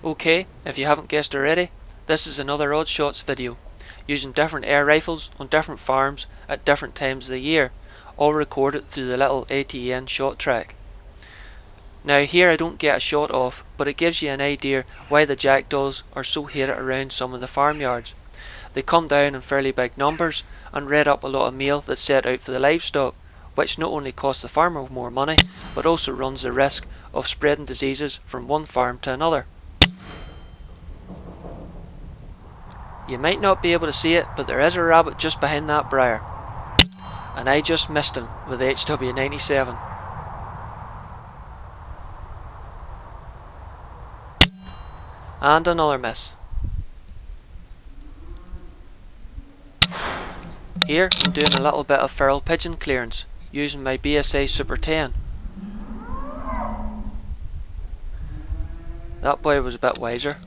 Okay, if you haven't guessed already, this is another odd shots video, using different air rifles on different farms at different times of the year, all recorded through the little ATN Shot Trak. Now here I don't get a shot off, but it gives you an idea why the jackdaws are so hated around some of the farmyards. They come down in fairly big numbers and raid up a lot of meal that's set out for the livestock, which not only costs the farmer more money, but also runs the risk of spreading diseases from one farm to another. You might not be able to see it, but there is a rabbit just behind that briar, and I just missed him with the HW97. And another miss. Here I'm doing a little bit of feral pigeon clearance using my BSA Super 10. That boy was a bit wiser.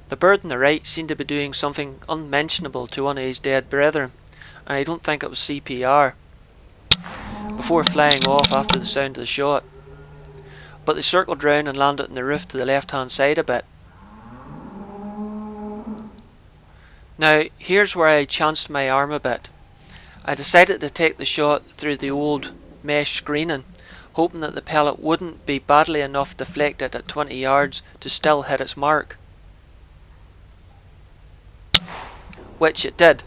The bird on the right seemed to be doing something unmentionable to one of his dead brethren, and I don't think it was CPR, before flying off after the sound of the shot. But they circled round and landed on the roof to the left hand side a bit. Now here's where I chanced my arm a bit. I decided to take the shot through the old mesh screening, hoping that the pellet wouldn't be badly enough deflected at 20 yards to still hit its mark. Which it did.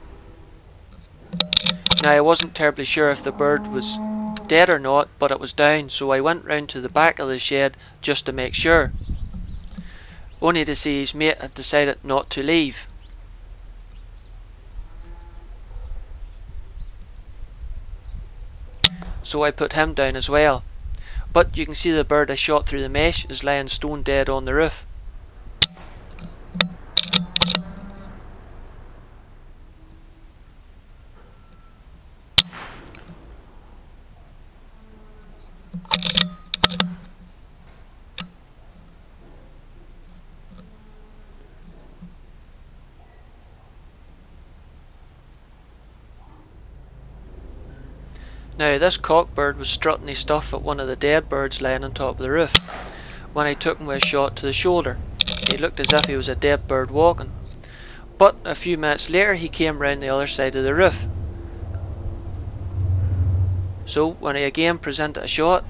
Now I wasn't terribly sure if the bird was dead or not, but it was down, so I went round to the back of the shed just to make sure, only to see his mate had decided not to leave. So I put him down as well, but you can see the bird I shot through the mesh is lying stone dead on the roof. Now this cockbird was strutting his stuff at one of the dead birds lying on top of the roof when I took him with a shot to the shoulder. He looked as if he was a dead bird walking, but a few minutes later he came round the other side of the roof. So when I again presented a shot,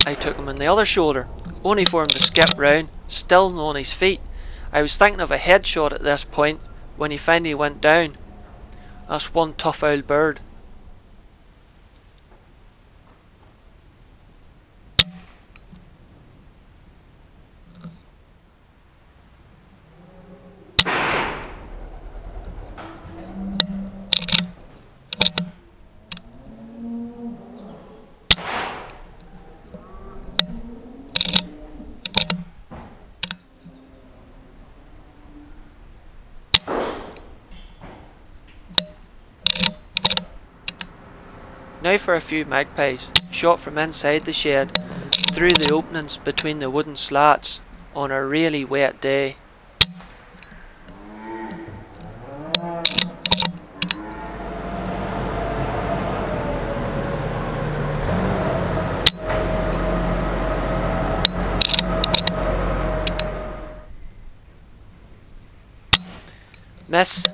I took him in the other shoulder, only for him to skip round, still on his feet. I was thinking of a headshot at this point when he finally went down. That's one tough old bird. Now for a few magpies, shot from inside the shed, through the openings between the wooden slats on a really wet day. Miss.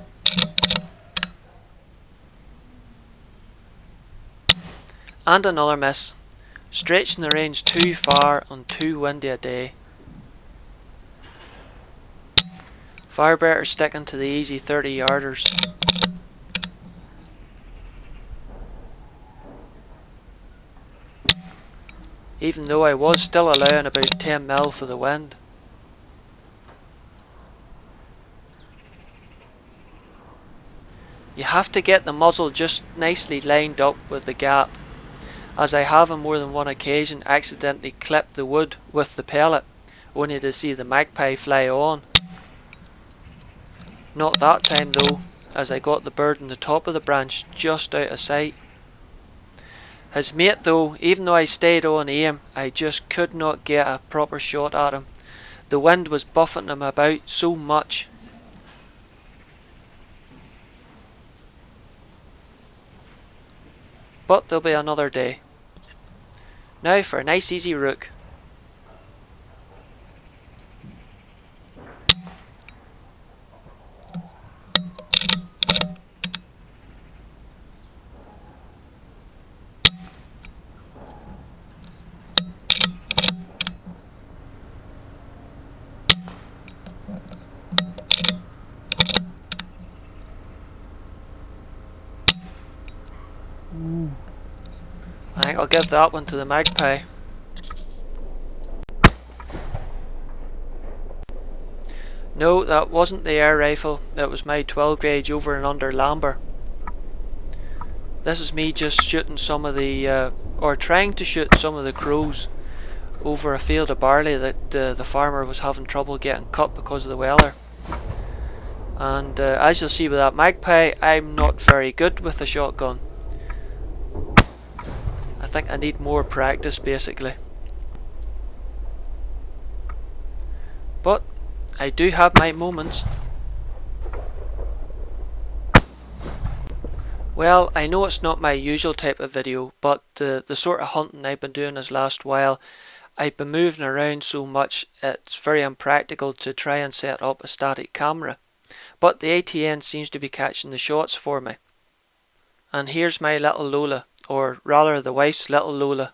And another miss, stretching the range too far on too windy a day. Far better sticking to the easy 30-yarders. Even though I was still allowing about 10 mil for the wind. You have to get the muzzle just nicely lined up with the gap, as I have on more than one occasion accidentally clipped the wood with the pellet, only to see the magpie fly on. Not that time though, as I got the bird on the top of the branch just out of sight. His mate though, even though I stayed on aim, I just could not get a proper shot at him. The wind was buffeting him about so much. But there'll be another day. Now for a nice easy rook. I think I'll give that one to the magpie. No, that wasn't the air rifle, that was my 12 gauge over and under lamber. This is me just shooting some of the, or trying to shoot some of the crows over a field of barley that the farmer was having trouble getting cut because of the weather. And as you'll see with that magpie, I'm not very good with the shotgun. I think I need more practice basically. But I do have my moments. Well, I know it's not my usual type of video, but the sort of hunting I've been doing this last while, I've been moving around so much it's very impractical to try and set up a static camera. But the ATN seems to be catching the shots for me. And here's my little Lola, or rather the wife's little Lola.